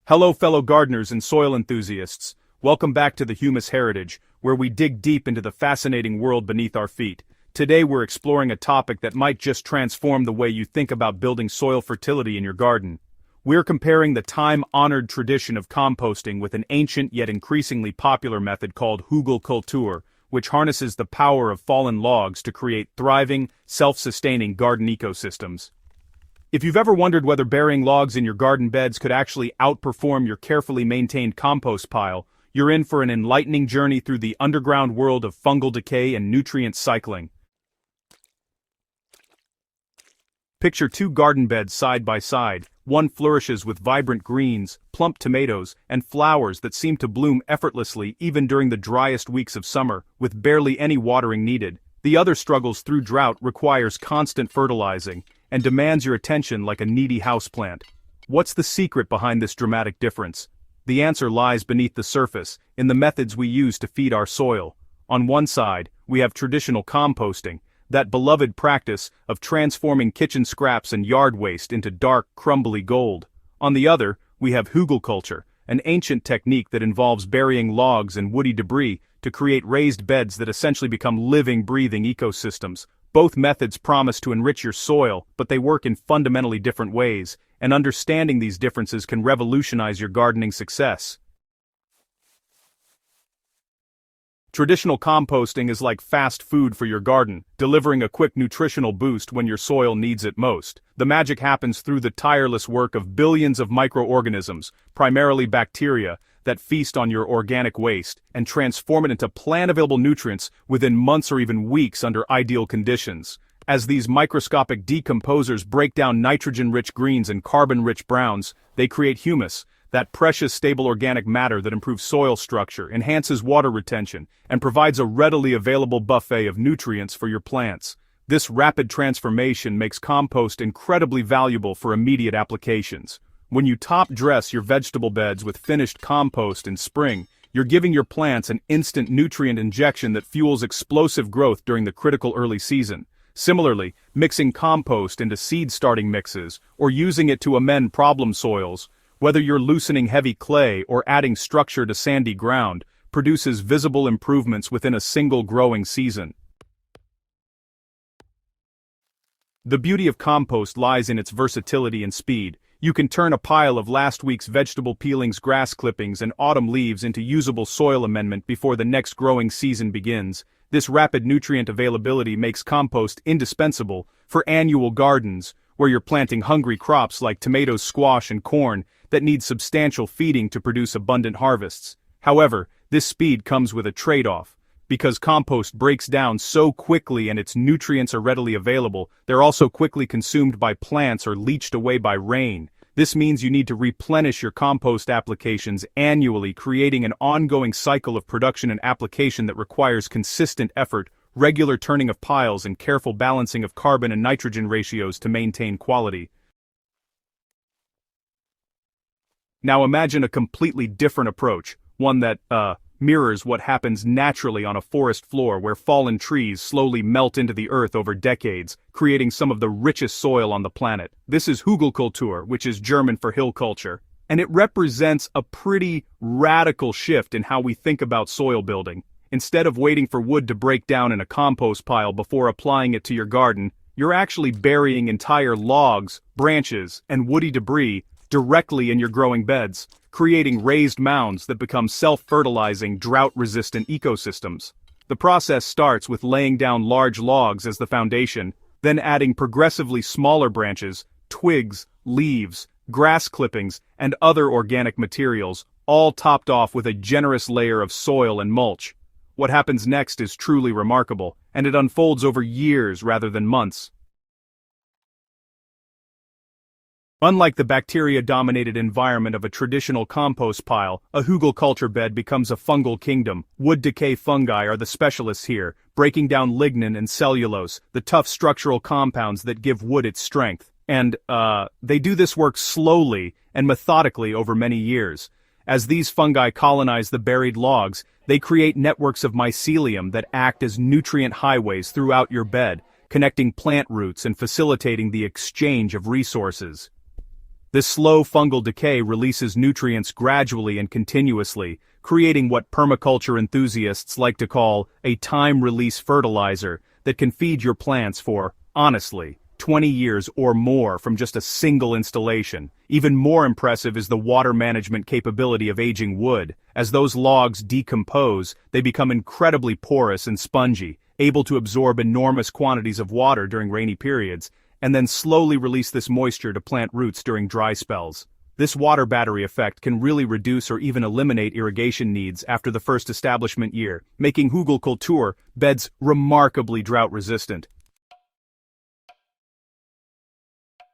Hello fellow gardeners and soil enthusiasts, welcome back to the Humus Heritage, where we dig deep into the fascinating world beneath our feet. Today we're exploring a topic that might just transform the way you think about building soil fertility in your garden. We're comparing the time-honored tradition of composting with an ancient yet increasingly popular method called Hügelkultur, which harnesses the power of fallen logs to create thriving, self-sustaining garden ecosystems. If you've ever wondered whether burying logs in your garden beds could actually outperform your carefully maintained compost pile, you're in for an enlightening journey through the underground world of fungal decay and nutrient cycling. Picture two garden beds side by side. One flourishes with vibrant greens, plump tomatoes, and flowers that seem to bloom effortlessly even during the driest weeks of summer, with barely any watering needed. The other struggles through drought, requires constant fertilizing, and demands your attention like a needy houseplant. What's the secret behind this dramatic difference? The answer lies beneath the surface, in the methods we use to feed our soil. On one side, we have traditional composting, that beloved practice of transforming kitchen scraps and yard waste into dark, crumbly gold. On the other, we have Hügelkultur, an ancient technique that involves burying logs and woody debris to create raised beds that essentially become living, breathing ecosystems. Both methods promise to enrich your soil, but they work in fundamentally different ways, and understanding these differences can revolutionize your gardening success. Traditional composting is like fast food for your garden, delivering a quick nutritional boost when your soil needs it most. The magic happens through the tireless work of billions of microorganisms, primarily bacteria, that feast on your organic waste and transform it into plant-available nutrients within months or even weeks under ideal conditions. As these microscopic decomposers break down nitrogen-rich greens and carbon-rich browns, they create humus, that precious stable organic matter that improves soil structure, enhances water retention, and provides a readily available buffet of nutrients for your plants. This rapid transformation makes compost incredibly valuable for immediate applications. When you top-dress your vegetable beds with finished compost in spring, you're giving your plants an instant nutrient injection that fuels explosive growth during the critical early season. Similarly, mixing compost into seed-starting mixes, or using it to amend problem soils, whether you're loosening heavy clay or adding structure to sandy ground, produces visible improvements within a single growing season. The beauty of compost lies in its versatility and speed. You can turn a pile of last week's vegetable peelings, grass clippings, and autumn leaves into usable soil amendment before the next growing season begins. This rapid nutrient availability makes compost indispensable for annual gardens, where you're planting hungry crops like tomatoes, squash, and corn that need substantial feeding to produce abundant harvests. However, this speed comes with a trade-off. Because compost breaks down so quickly and its nutrients are readily available, they're also quickly consumed by plants or leached away by rain. This means you need to replenish your compost applications annually, creating an ongoing cycle of production and application that requires consistent effort, regular turning of piles, and careful balancing of carbon and nitrogen ratios to maintain quality. Now imagine a completely different approach, one that, mirrors what happens naturally on a forest floor where fallen trees slowly melt into the earth over decades, creating some of the richest soil on the planet. This is Hügelkultur, which is German for hill culture, and it represents a pretty radical shift in how we think about soil building. Instead of waiting for wood to break down in a compost pile before applying it to your garden, you're actually burying entire logs, branches, and woody debris directly in your growing beds, creating raised mounds that become self-fertilizing, drought-resistant ecosystems. The process starts with laying down large logs as the foundation, then adding progressively smaller branches, twigs, leaves, grass clippings, and other organic materials, all topped off with a generous layer of soil and mulch. What happens next is truly remarkable, and it unfolds over years rather than months. Unlike the bacteria-dominated environment of a traditional compost pile, a Hügelkultur bed becomes a fungal kingdom. Wood decay fungi are the specialists here, breaking down lignin and cellulose, the tough structural compounds that give wood its strength. And, they do this work slowly and methodically over many years. As these fungi colonize the buried logs, they create networks of mycelium that act as nutrient highways throughout your bed, connecting plant roots and facilitating the exchange of resources. This slow fungal decay releases nutrients gradually and continuously, creating what permaculture enthusiasts like to call a time-release fertilizer that can feed your plants for, honestly, 20 years or more from just a single installation. Even more impressive is the water management capability of aging wood. As those logs decompose, they become incredibly porous and spongy, able to absorb enormous quantities of water during rainy periods, and then slowly release this moisture to plant roots during dry spells. This water battery effect can really reduce or even eliminate irrigation needs after the first establishment year, making Hügelkultur beds remarkably drought-resistant.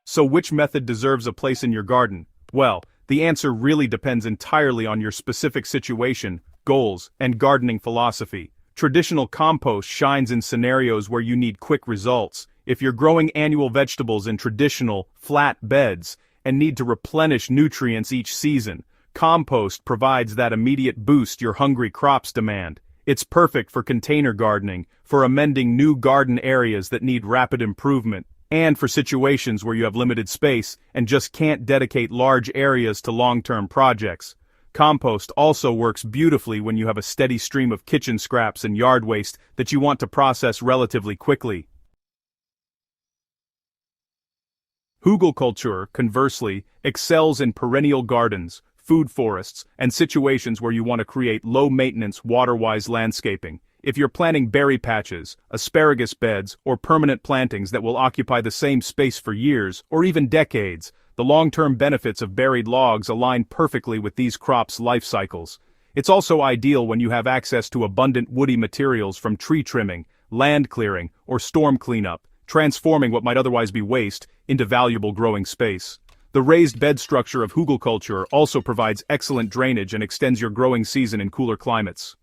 So which method deserves a place in your garden? Well, the answer really depends entirely on your specific situation, goals, and gardening philosophy. Traditional compost shines in scenarios where you need quick results. If you're growing annual vegetables in traditional, flat beds and need to replenish nutrients each season, compost provides that immediate boost your hungry crops demand. It's perfect for container gardening, for amending new garden areas that need rapid improvement, and for situations where you have limited space and just can't dedicate large areas to long-term projects. Compost also works beautifully when you have a steady stream of kitchen scraps and yard waste that you want to process relatively quickly. Hügelkultur, conversely, excels in perennial gardens, food forests, and situations where you want to create low-maintenance, water-wise landscaping. If you're planting berry patches, asparagus beds, or permanent plantings that will occupy the same space for years, or even decades, the long-term benefits of buried logs align perfectly with these crops' life cycles. It's also ideal when you have access to abundant woody materials from tree trimming, land clearing, or storm cleanup, transforming what might otherwise be waste into valuable growing space. The raised bed structure of Hügelkultur also provides excellent drainage and extends your growing season in cooler climates.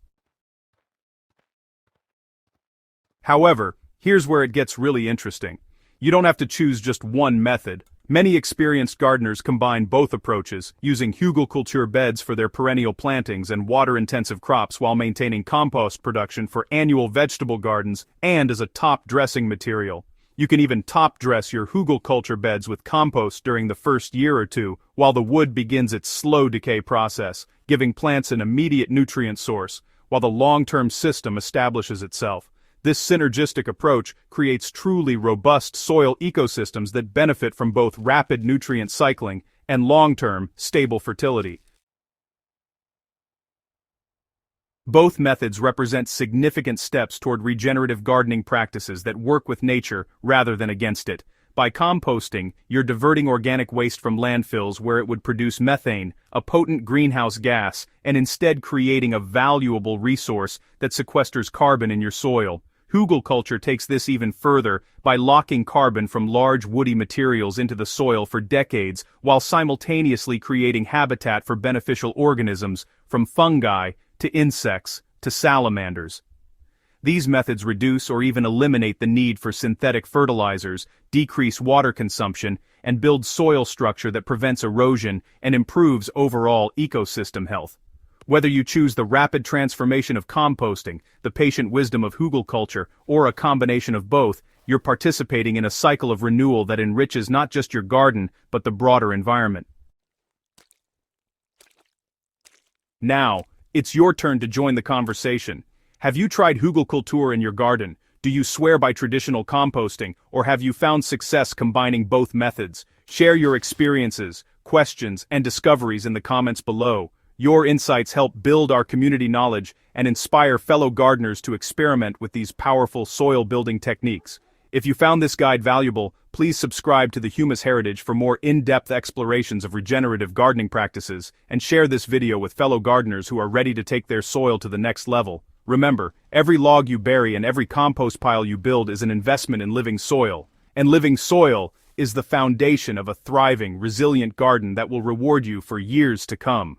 However, here's where it gets really interesting. You don't have to choose just one method. Many experienced gardeners combine both approaches, using Hügelkultur beds for their perennial plantings and water-intensive crops while maintaining compost production for annual vegetable gardens and as a top dressing material. You can even top dress your Hügelkultur beds with compost during the first year or two, while the wood begins its slow decay process, giving plants an immediate nutrient source, while the long-term system establishes itself. This synergistic approach creates truly robust soil ecosystems that benefit from both rapid nutrient cycling and long-term, stable fertility. Both methods represent significant steps toward regenerative gardening practices that work with nature rather than against it. By composting, you're diverting organic waste from landfills where it would produce methane, a potent greenhouse gas, and instead creating a valuable resource that sequesters carbon in your soil. Hügelkultur takes this even further by locking carbon from large woody materials into the soil for decades while simultaneously creating habitat for beneficial organisms, from fungi to insects to salamanders. These methods reduce or even eliminate the need for synthetic fertilizers, decrease water consumption, and build soil structure that prevents erosion and improves overall ecosystem health. Whether you choose the rapid transformation of composting, the patient wisdom of Hügelkultur, or a combination of both, you're participating in a cycle of renewal that enriches not just your garden, but the broader environment. Now, it's your turn to join the conversation. Have you tried Hügelkultur in your garden? Do you swear by traditional composting, or have you found success combining both methods? Share your experiences, questions, and discoveries in the comments below. Your insights help build our community knowledge and inspire fellow gardeners to experiment with these powerful soil-building techniques. If you found this guide valuable, please subscribe to the Humus Heritage for more in-depth explorations of regenerative gardening practices, and share this video with fellow gardeners who are ready to take their soil to the next level. Remember, every log you bury and every compost pile you build is an investment in living soil, and living soil is the foundation of a thriving, resilient garden that will reward you for years to come.